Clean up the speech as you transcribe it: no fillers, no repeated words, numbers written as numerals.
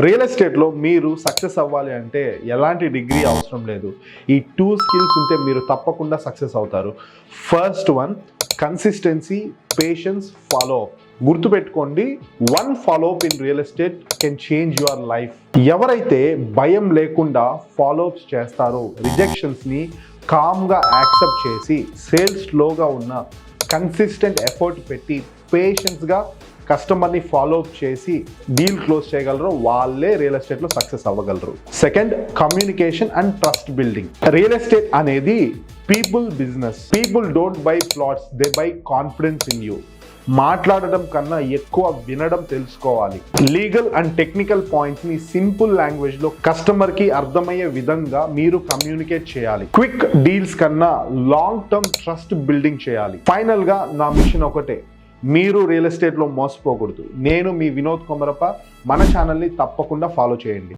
Real ఎస్టేట్లో మీరు success అవ్వాలి అంటే ఎలాంటి డిగ్రీ అవసరం లేదు. ఈ 2 స్కిల్స్ ఉంటే మీరు తప్పకుండా సక్సెస్ అవుతారు. First one, consistency, patience, follow up. గుర్తుపెట్టుకోండి, 1 follow up in real estate can change your life. ఎవరైతే భయం లేకుండా ఫాలో అప్స్ చేస్తారో, రిజెక్షన్స్ని కామ్గా యాక్సెప్ట్ చేసి, సేల్స్ స్లోగా ఉన్న కన్సిస్టెంట్ ఎఫర్ట్ పెట్టి పేషెన్స్గా కస్టమర్ని ఫాలో అప్ చేసి డీల్ క్లోజ్ చేయగలరు, వాళ్ళే రియల్ ఎస్టేట్లో సక్సెస్ అవ్వగలరు. Second, communication and trust building. Real estate అనేది people business. People don't buy plots, they buy confidence in you. మాట్లాడడం కన్నా ఎక్కువ వినడం తెలుసుకోవాలి. లీగల్ అండ్ టెక్నికల్ పాయింట్స్ని సింపుల్ లాంగ్వేజ్లో కస్టమర్కి అర్థమయ్యే విధంగా మీరు కమ్యూనికేట్ చేయాలి. క్విక్ డీల్స్ కన్నా లాంగ్ టర్మ్ ట్రస్ట్ బిల్డింగ్ చేయాలి. ఫైనల్గా నా మిషన్ ఒకటే, మీరు రియల్ ఎస్టేట్లో మోసపోకూడదు. నేను మీ వినోద్ కొమరప్ప. మన ఛానల్ని తప్పకుండా ఫాలో చేయండి.